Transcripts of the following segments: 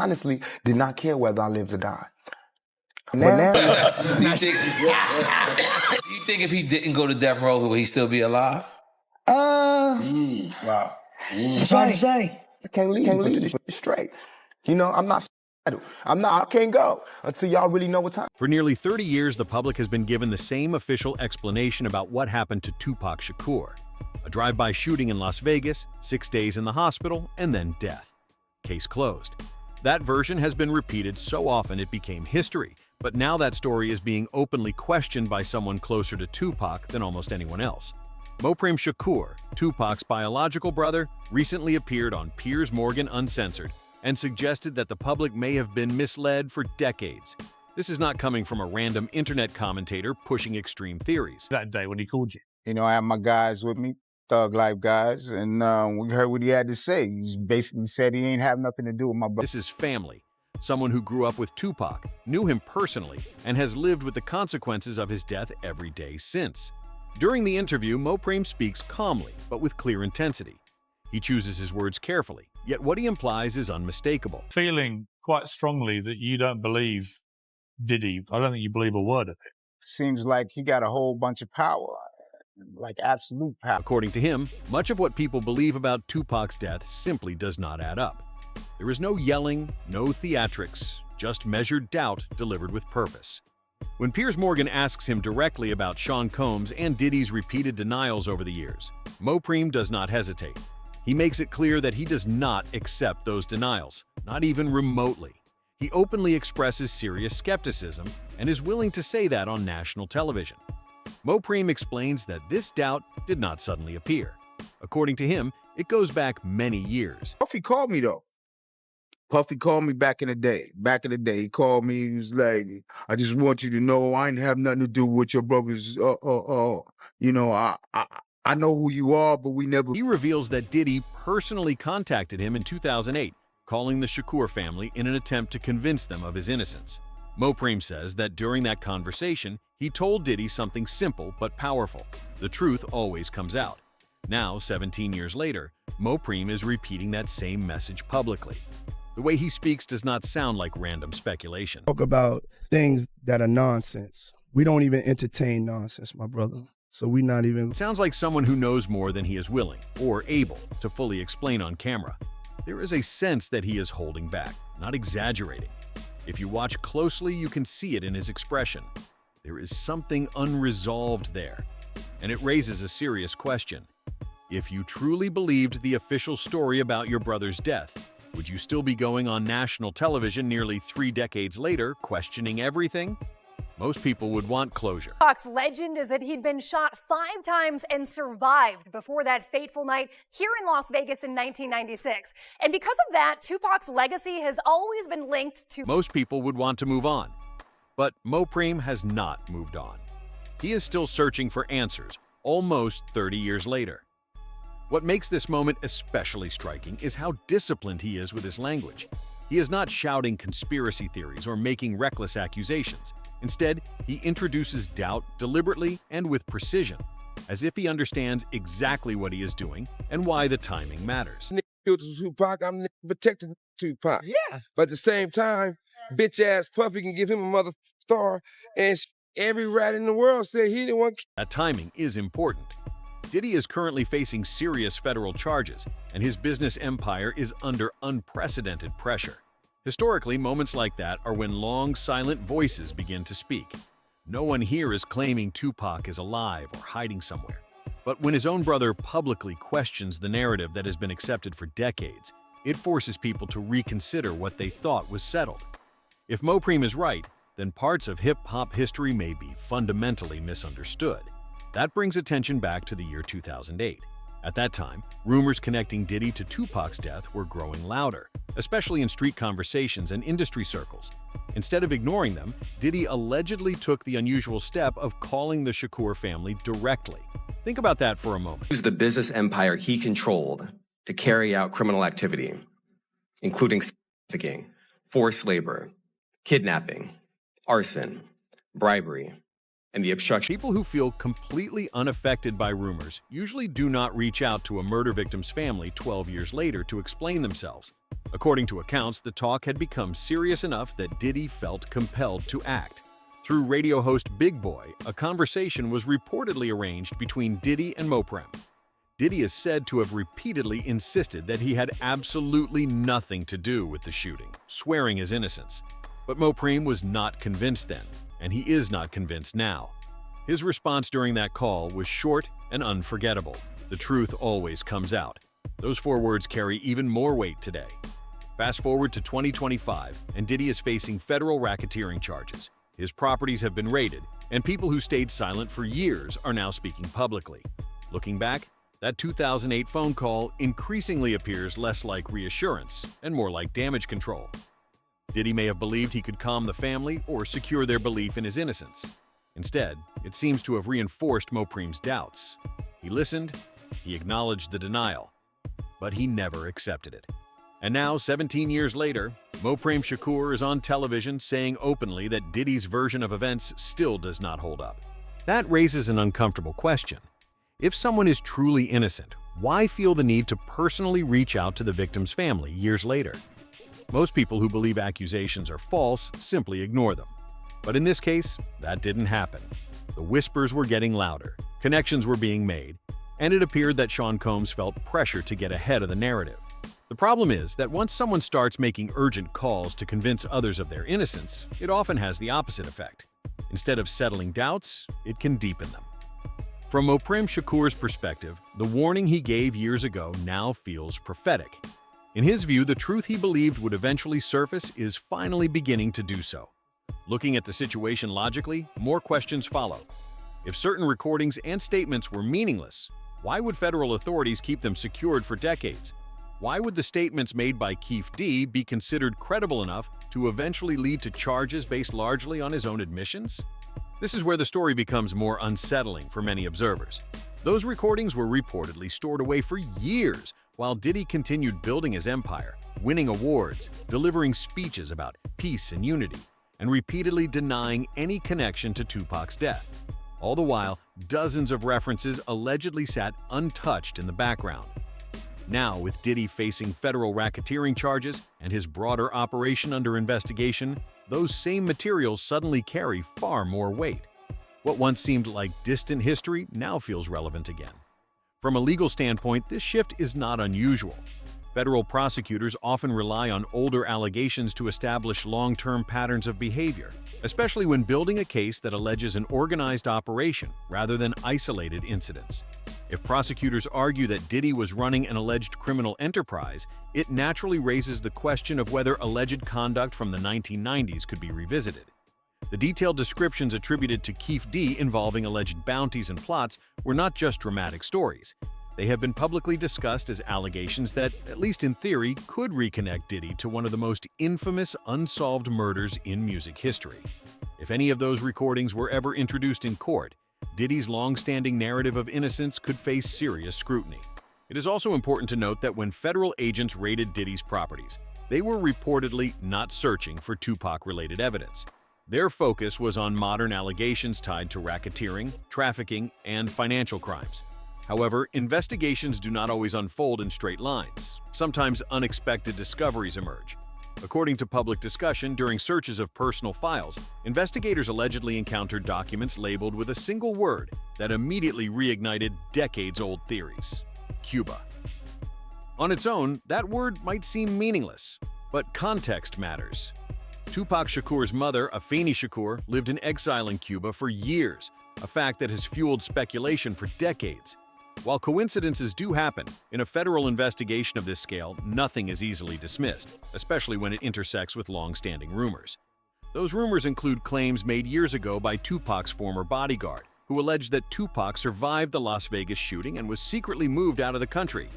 honestly did not care whether I lived or died. Now, Do you think if he didn't go to death row, would he still be alive? Wow. It's hard to say. I can't leave straight. You know, I'm not. I can't go until y'all really know what time. For nearly 30 years, the public has been given the same official explanation about what happened to Tupac Shakur. A drive-by shooting in Las Vegas, 6 days in the hospital, and then death. Case closed. That version has been repeated so often it became history, but now that story is being openly questioned by someone closer to Tupac than almost anyone else. Mopreme Shakur, Tupac's biological brother, recently appeared on Piers Morgan Uncensored and suggested that the public may have been misled for decades. This is not coming from a random internet commentator pushing extreme theories. That day when he called you? You know, I have my guys with me, Thug Life guys, and we heard what he had to say. He basically said he ain't have nothing to do with my brother. This is family. Someone who grew up with Tupac, knew him personally, and has lived with the consequences of his death every day since. During the interview, Mopreme speaks calmly, but with clear intensity. He chooses his words carefully, yet what he implies is unmistakable. Feeling quite strongly that you don't believe Diddy. I don't think you believe a word of it. Seems like he got a whole bunch of power, like absolute power. According to him, much of what people believe about Tupac's death simply does not add up. There is no yelling, no theatrics, just measured doubt delivered with purpose. When Piers Morgan asks him directly about Sean Combs and Diddy's repeated denials over the years, Mopreme does not hesitate. He makes it clear that he does not accept those denials, not even remotely. He openly expresses serious skepticism and is willing to say that on national television. Mopreme explains that this doubt did not suddenly appear. According to him, it goes back many years. Puffy called me, though. Puffy called me back in the day. He called me, he was like, I just want you to know I ain't have nothing to do with your brothers. You know, I know who you are, but we never... He reveals that Diddy personally contacted him in 2008, calling the Shakur family in an attempt to convince them of his innocence. Mopreme says that during that conversation, he told Diddy something simple but powerful. The truth always comes out. Now, 17 years later, Mopreme is repeating that same message publicly. The way he speaks does not sound like random speculation. Talk about things that are nonsense. We don't even entertain nonsense, my brother. So we not even... It sounds like someone who knows more than he is willing or able to fully explain on camera. There is a sense that he is holding back, not exaggerating. If you watch closely, you can see it in his expression. There is something unresolved there, and it raises a serious question. If you truly believed the official story about your brother's death, would you still be going on national television nearly 3 decades later, questioning everything? Most people would want closure. Tupac's legend is that he'd been shot 5 times and survived before that fateful night here in Las Vegas in 1996. And because of that, Tupac's legacy has always been linked to... Most people would want to move on. But Mopreme has not moved on. He is still searching for answers, almost 30 years later. What makes this moment especially striking is how disciplined he is with his language. He is not shouting conspiracy theories or making reckless accusations. Instead, he introduces doubt deliberately and with precision, as if he understands exactly what he is doing and why the timing matters. Killed Tupac, I'm protecting Tupac. Yeah. But at the same time, bitch-ass Puffy can give him a mother star, and every rat in the world said he didn't want... That timing is important. Diddy is currently facing serious federal charges, and his business empire is under unprecedented pressure. Historically, moments like that are when long, silent voices begin to speak. No one here is claiming Tupac is alive or hiding somewhere. But when his own brother publicly questions the narrative that has been accepted for decades, it forces people to reconsider what they thought was settled. If Mopreme is right, then parts of hip-hop history may be fundamentally misunderstood. That brings attention back to the year 2008. At that time, rumors connecting Diddy to Tupac's death were growing louder, especially in street conversations and industry circles. Instead of ignoring them, Diddy allegedly took the unusual step of calling the Shakur family directly. Think about that for a moment. Used the business empire he controlled to carry out criminal activity, including trafficking, forced labor, kidnapping, arson, bribery, and the obstruction. People who feel completely unaffected by rumors usually do not reach out to a murder victim's family 12 years later to explain themselves. According to accounts, the talk had become serious enough that Diddy felt compelled to act. Through radio host Big Boy, a conversation was reportedly arranged between Diddy and Mopreme. Diddy is said to have repeatedly insisted that he had absolutely nothing to do with the shooting, swearing his innocence. But Mopreme was not convinced then, and he is not convinced now. His response during that call was short and unforgettable. The truth always comes out. Those 4 words carry even more weight today. Fast forward to 2025, and Diddy is facing federal racketeering charges. His properties have been raided, and people who stayed silent for years are now speaking publicly. Looking back, that 2008 phone call increasingly appears less like reassurance and more like damage control. Diddy may have believed he could calm the family or secure their belief in his innocence. Instead, it seems to have reinforced Mopreme's doubts. He listened, he acknowledged the denial, but he never accepted it. And now, 17 years later, Mopreme Shakur is on television saying openly that Diddy's version of events still does not hold up. That raises an uncomfortable question. If someone is truly innocent, why feel the need to personally reach out to the victim's family years later? Most people who believe accusations are false simply ignore them. But in this case, that didn't happen. The whispers were getting louder, connections were being made, and it appeared that Sean Combs felt pressure to get ahead of the narrative. The problem is that once someone starts making urgent calls to convince others of their innocence, it often has the opposite effect. Instead of settling doubts, it can deepen them. From Mopreme Shakur's perspective, the warning he gave years ago now feels prophetic. In his view, the truth he believed would eventually surface is finally beginning to do so. Looking at the situation logically, more questions follow. If certain recordings and statements were meaningless, why would federal authorities keep them secured for decades? Why would the statements made by Keefe D be considered credible enough to eventually lead to charges based largely on his own admissions? This is where the story becomes more unsettling for many observers. Those recordings were reportedly stored away for years while Diddy continued building his empire, winning awards, delivering speeches about peace and unity, and repeatedly denying any connection to Tupac's death. All the while, dozens of references allegedly sat untouched in the background. Now, with Diddy facing federal racketeering charges and his broader operation under investigation, those same materials suddenly carry far more weight. What once seemed like distant history now feels relevant again. From a legal standpoint, this shift is not unusual. Federal prosecutors often rely on older allegations to establish long-term patterns of behavior, especially when building a case that alleges an organized operation rather than isolated incidents. If prosecutors argue that Diddy was running an alleged criminal enterprise, it naturally raises the question of whether alleged conduct from the 1990s could be revisited. The detailed descriptions attributed to Keefe D involving alleged bounties and plots were not just dramatic stories. They have been publicly discussed as allegations that, at least in theory, could reconnect Diddy to one of the most infamous unsolved murders in music history. If any of those recordings were ever introduced in court, Diddy's long-standing narrative of innocence could face serious scrutiny. It is also important to note that when federal agents raided Diddy's properties, they were reportedly not searching for Tupac-related evidence. Their focus was on modern allegations tied to racketeering, trafficking, and financial crimes. However, investigations do not always unfold in straight lines. Sometimes unexpected discoveries emerge. According to public discussion, during searches of personal files, investigators allegedly encountered documents labeled with a single word that immediately reignited decades-old theories: Cuba. On its own, that word might seem meaningless, but context matters. Tupac Shakur's mother, Afeni Shakur, lived in exile in Cuba for years, a fact that has fueled speculation for decades. While coincidences do happen, in a federal investigation of this scale, nothing is easily dismissed, especially when it intersects with long-standing rumors. Those rumors include claims made years ago by Tupac's former bodyguard, who alleged that Tupac survived the Las Vegas shooting and was secretly moved out of the country.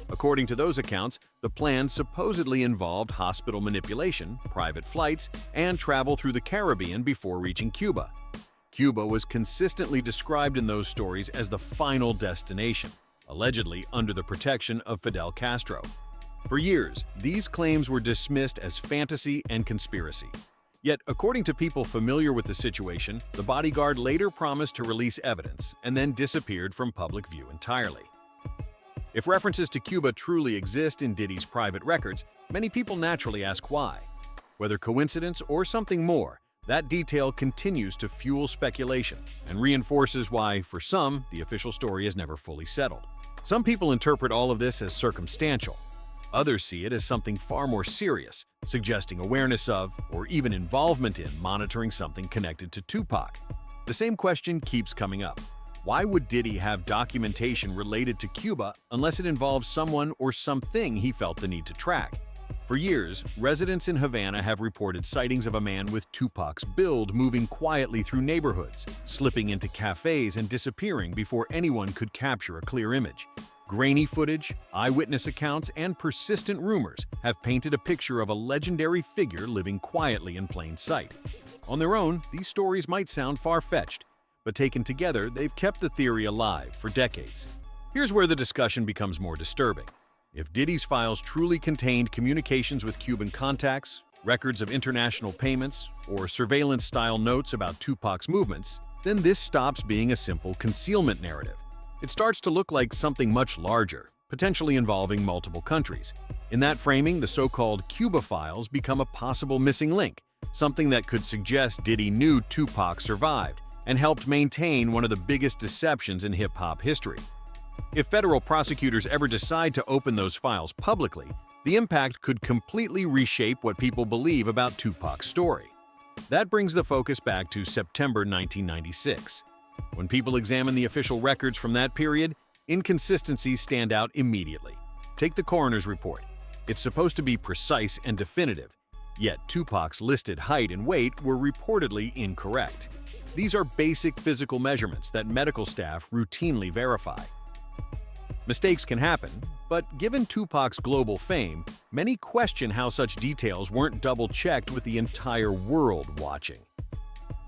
According to those accounts, the plan supposedly involved hospital manipulation, private flights, and travel through the Caribbean before reaching Cuba. Cuba was consistently described in those stories as the final destination, allegedly under the protection of Fidel Castro. For years, these claims were dismissed as fantasy and conspiracy. Yet, according to people familiar with the situation, the bodyguard later promised to release evidence and then disappeared from public view entirely. If references to Cuba truly exist in Diddy's private records, many people naturally ask why. Whether coincidence or something more, that detail continues to fuel speculation and reinforces why, for some, the official story is never fully settled. Some people interpret all of this as circumstantial. Others see it as something far more serious, suggesting awareness of, or even involvement in, monitoring something connected to Tupac. The same question keeps coming up. Why would Diddy have documentation related to Cuba unless it involves someone or something he felt the need to track? For years, residents in Havana have reported sightings of a man with Tupac's build moving quietly through neighborhoods, slipping into cafes and disappearing before anyone could capture a clear image. Grainy footage, eyewitness accounts, and persistent rumors have painted a picture of a legendary figure living quietly in plain sight. On their own, these stories might sound far-fetched, but taken together, they've kept the theory alive for decades. Here's where the discussion becomes more disturbing. If Diddy's files truly contained communications with Cuban contacts, records of international payments, or surveillance-style notes about Tupac's movements, then this stops being a simple concealment narrative. It starts to look like something much larger, potentially involving multiple countries. In that framing, the so-called Cuba files become a possible missing link, something that could suggest Diddy knew Tupac survived and helped maintain one of the biggest deceptions in hip-hop history. If federal prosecutors ever decide to open those files publicly, the impact could completely reshape what people believe about Tupac's story. That brings the focus back to September 1996. When people examine the official records from that period, inconsistencies stand out immediately. Take the coroner's report. It's supposed to be precise and definitive, yet Tupac's listed height and weight were reportedly incorrect. These are basic physical measurements that medical staff routinely verify. Mistakes can happen, but given Tupac's global fame, many question how such details weren't double-checked with the entire world watching.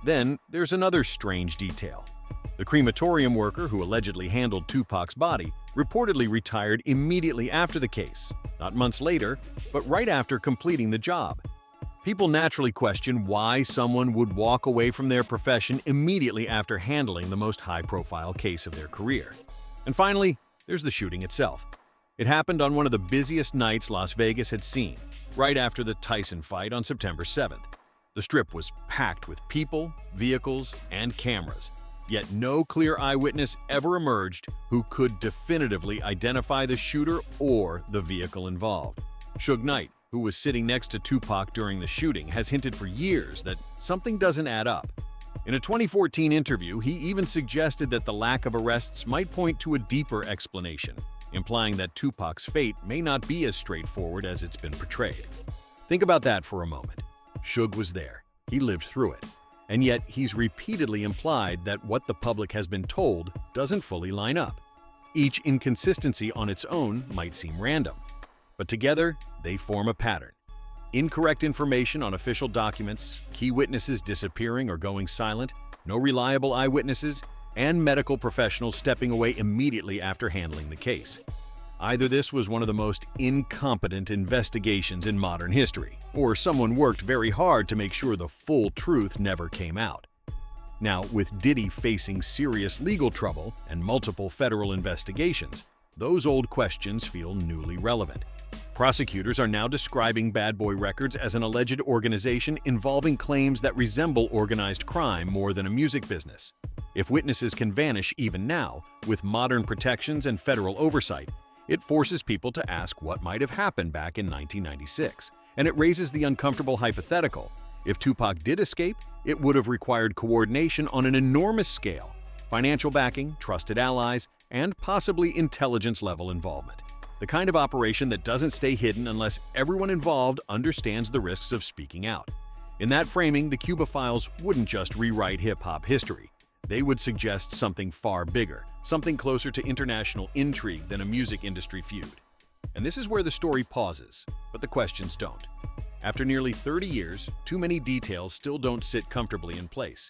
Then, there's another strange detail. The crematorium worker who allegedly handled Tupac's body reportedly retired immediately after the case, not months later, but right after completing the job. People naturally question why someone would walk away from their profession immediately after handling the most high-profile case of their career. And finally, there's the shooting itself. It happened on one of the busiest nights Las Vegas had seen, right after the Tyson fight on September 7th. The Strip was packed with people, vehicles, and cameras, yet no clear eyewitness ever emerged who could definitively identify the shooter or the vehicle involved. Suge Knight, who was sitting next to Tupac during the shooting, has hinted for years that something doesn't add up. In a 2014 interview, he even suggested that the lack of arrests might point to a deeper explanation, implying that Tupac's fate may not be as straightforward as it's been portrayed. Think about that for a moment. Suge was there. He lived through it. And yet, he's repeatedly implied that what the public has been told doesn't fully line up. Each inconsistency on its own might seem random, but together, they form a pattern. Incorrect information on official documents, key witnesses disappearing or going silent, no reliable eyewitnesses, and medical professionals stepping away immediately after handling the case. Either this was one of the most incompetent investigations in modern history, or someone worked very hard to make sure the full truth never came out. Now, with Diddy facing serious legal trouble and multiple federal investigations, those old questions feel newly relevant. Prosecutors are now describing Bad Boy Records as an alleged organization involving claims that resemble organized crime more than a music business. If witnesses can vanish even now, with modern protections and federal oversight, it forces people to ask what might have happened back in 1996, and it raises the uncomfortable hypothetical. If Tupac did escape, it would have required coordination on an enormous scale, financial backing, trusted allies, and possibly intelligence-level involvement. The kind of operation that doesn't stay hidden unless everyone involved understands the risks of speaking out. In that framing, the Cuba files wouldn't just rewrite hip-hop history. They would suggest something far bigger, something closer to international intrigue than a music industry feud. And this is where the story pauses, but the questions don't. After nearly 30 years, too many details still don't sit comfortably in place.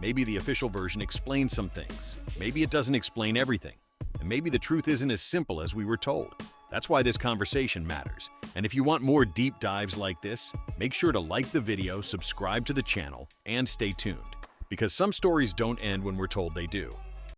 Maybe the official version explains some things, maybe it doesn't explain everything, and maybe the truth isn't as simple as we were told. That's why this conversation matters. And if you want more deep dives like this, make sure to like the video, subscribe to the channel, and stay tuned. Because some stories don't end when we're told they do.